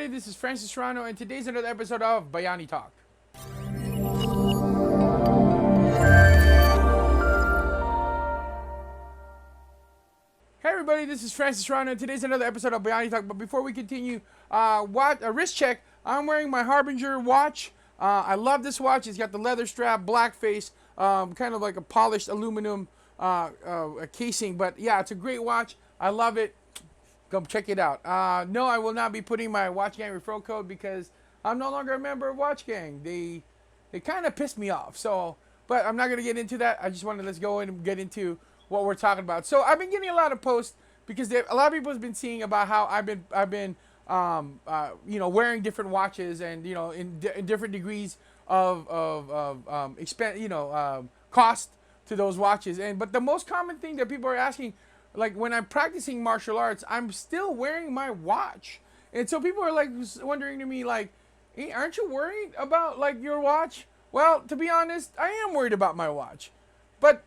everybody, this is Francis Serrano, and today's another episode of Bayani Talk. Hey everybody, this is Francis Serrano, and today's another episode of Bayani Talk. But before we continue, a wrist check. I'm wearing my Harbinger watch. I love this watch. It's got the leather strap, black face, kind of like a polished aluminum casing. But yeah, it's a great watch. I love it. Go check it out. No, I will not be putting my Watch Gang referral code because I'm no longer a member of Watch Gang. They kind of pissed me off. So, but I'm not going to get into that. I just wanted to let's go in and get into what we're talking about. So I've been getting a lot of posts because a lot of people have been seeing about how I've been wearing different watches and in different degrees of expense, cost to those watches. But the most common thing that people are asking, like when I'm practicing martial arts, I'm still wearing my watch. And so people are like wondering to me like, hey, aren't you worried about like your watch? Well, to be honest, I am worried about my watch. But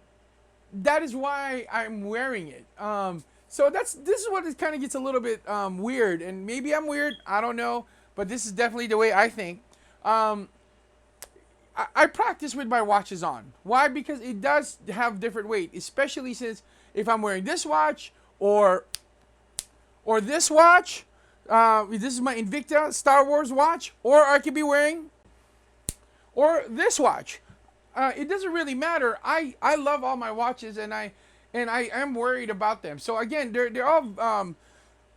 that is why I'm wearing it. So this is what it kind of gets a little bit weird. And maybe I'm weird, I don't know. But this is definitely the way I think. I practice with my watches on. Why? Because it does have different weight, especially since if I'm wearing this watch or this watch, this is my Invicta Star Wars watch, or I could be wearing or this watch. It doesn't really matter. I love all my watches, and I am worried about them. So again, they're all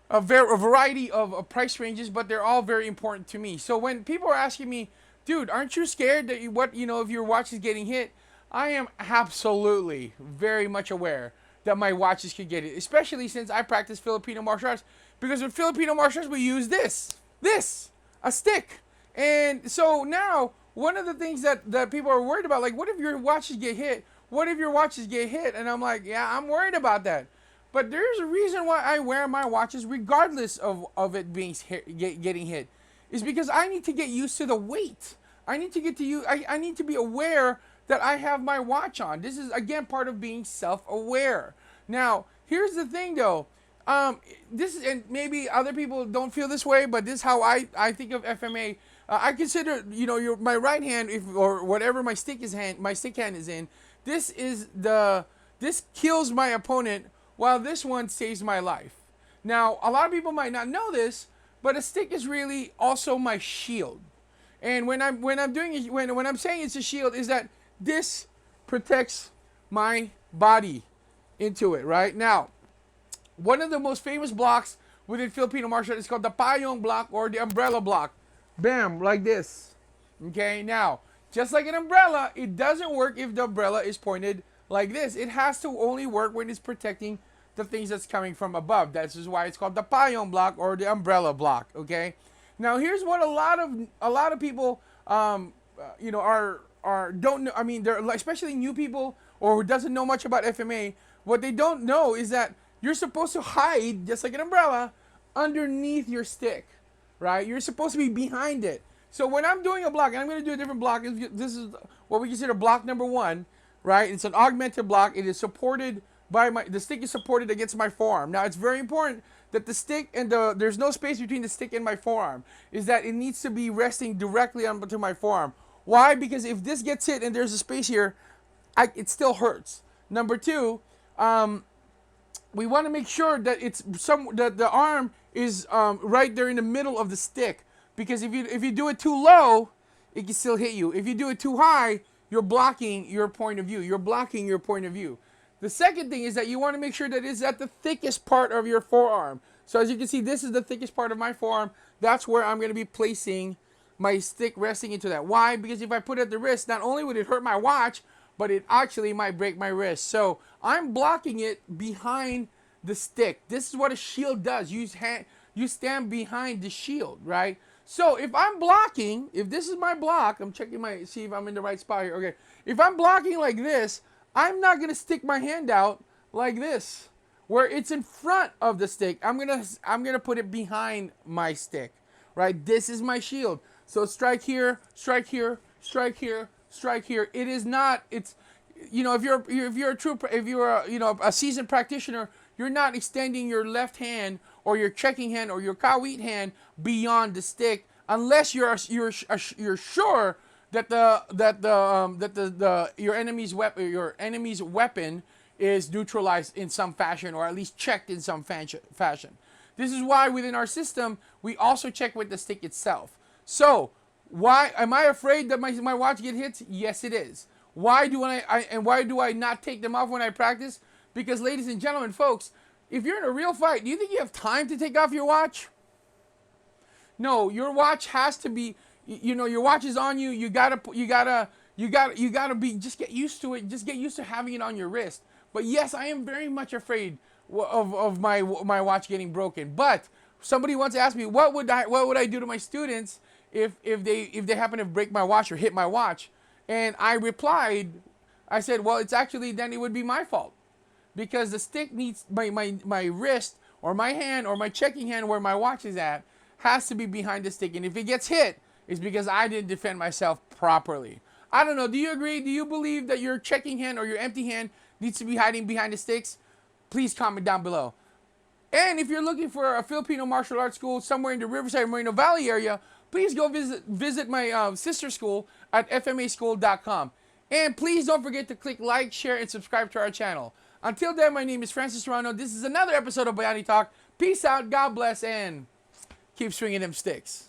a variety of price ranges, but they're all very important to me. So when people are asking me, dude, aren't you scared that if your watch is getting hit? I am absolutely very much aware that my watches could get it, especially since I practice Filipino Martial Arts. Because with Filipino Martial Arts, we use a stick. And so now, one of the things that people are worried about, like, what if your watches get hit? What if your watches get hit? And I'm like, yeah, I'm worried about that. But there's a reason why I wear my watches regardless of it being getting hit. It's because I need to get used to the weight. I need to get to you. I need to be aware that I have my watch on. This is, again, part of being self-aware. Now, here's the thing, though. This is, and maybe other people don't feel this way, but this is how I think of FMA. I consider, my right hand, or whatever my stick hand is in. This kills my opponent, while this one saves my life. Now, a lot of people might not know this, but a stick is really also my shield. And when I'm saying it's a shield, is that this protects my body into it, right? Now, one of the most famous blocks within Filipino martial arts is called the payong block or the umbrella block. Bam, like this. Okay, now, just like an umbrella, it doesn't work if the umbrella is pointed like this. It has to only work when it's protecting the things that's coming from above. That's just why it's called the payong block or the umbrella block, okay? Now, here's what a lot of people don't know. I mean, they're especially new people or who doesn't know much about FMA. What they don't know is that you're supposed to hide, just like an umbrella, underneath your stick, right? You're supposed to be behind it. So when I'm doing a block, and I'm going to do a different block, this is what we consider block number 1, right? It's an augmented block. It is supported by the stick is supported against my forearm. Now, it's very important that the stick and there's no space between the stick and my forearm, is that it needs to be resting directly onto my forearm. Why? Because if this gets hit and there's a space here, it still hurts. Number 2, we want to make sure that that the arm is right there in the middle of the stick, because if you do it too low, it can still hit you. If you do it too high, you're blocking your point of view. The second thing is that you want to make sure that it's at the thickest part of your forearm. So as you can see, this is the thickest part of my forearm. That's where I'm going to be placing my stick, resting into that. Why? Because if I put it at the wrist, not only would it hurt my watch, but it actually might break my wrist. So I'm blocking it behind the stick. This is what a shield does. You stand behind the shield, right? So if I'm blocking, if this is my block, I'm checking see if I'm in the right spot here. Okay. If I'm blocking like this, I'm not going to stick my hand out like this, where it's in front of the stick. I'm going to put it behind my stick, right? This is my shield. So strike here, strike here, strike here, strike here. It is not, it's, if you're a seasoned practitioner, you're not extending your left hand or your checking hand or your kawit hand beyond the stick unless you're sure that the your enemy's weapon is neutralized in some fashion, or at least checked in some fashion. This is why within our system we also check with the stick itself. So why am I afraid that my watch get hit? Yes, it is. Why do why do I not take them off when I practice? Because, ladies and gentlemen, folks, if you're in a real fight, do you think you have time to take off your watch? No, your watch has to be. Your watch is on you. You gotta be. Just get used to it. Just get used to having it on your wrist. But yes, I am very much afraid of my watch getting broken. But somebody once asked me, what would I do to my students if they happen to break my watch or hit my watch? And I replied, I said, well, then it would be my fault, because the stick needs my wrist or my hand or my checking hand where my watch is at has to be behind the stick. And if it gets hit, it's because I didn't defend myself properly. I don't know. Do you agree? Do you believe that your checking hand or your empty hand needs to be hiding behind the sticks? Please comment down below. And if you're looking for a Filipino martial arts school somewhere in the Riverside, Moreno Valley area, please go visit my sister school at fmaschool.com. And please don't forget to click like, share, and subscribe to our channel. Until then, my name is Francis Serrano. This is another episode of Bayani Talk. Peace out, God bless, and keep swinging them sticks.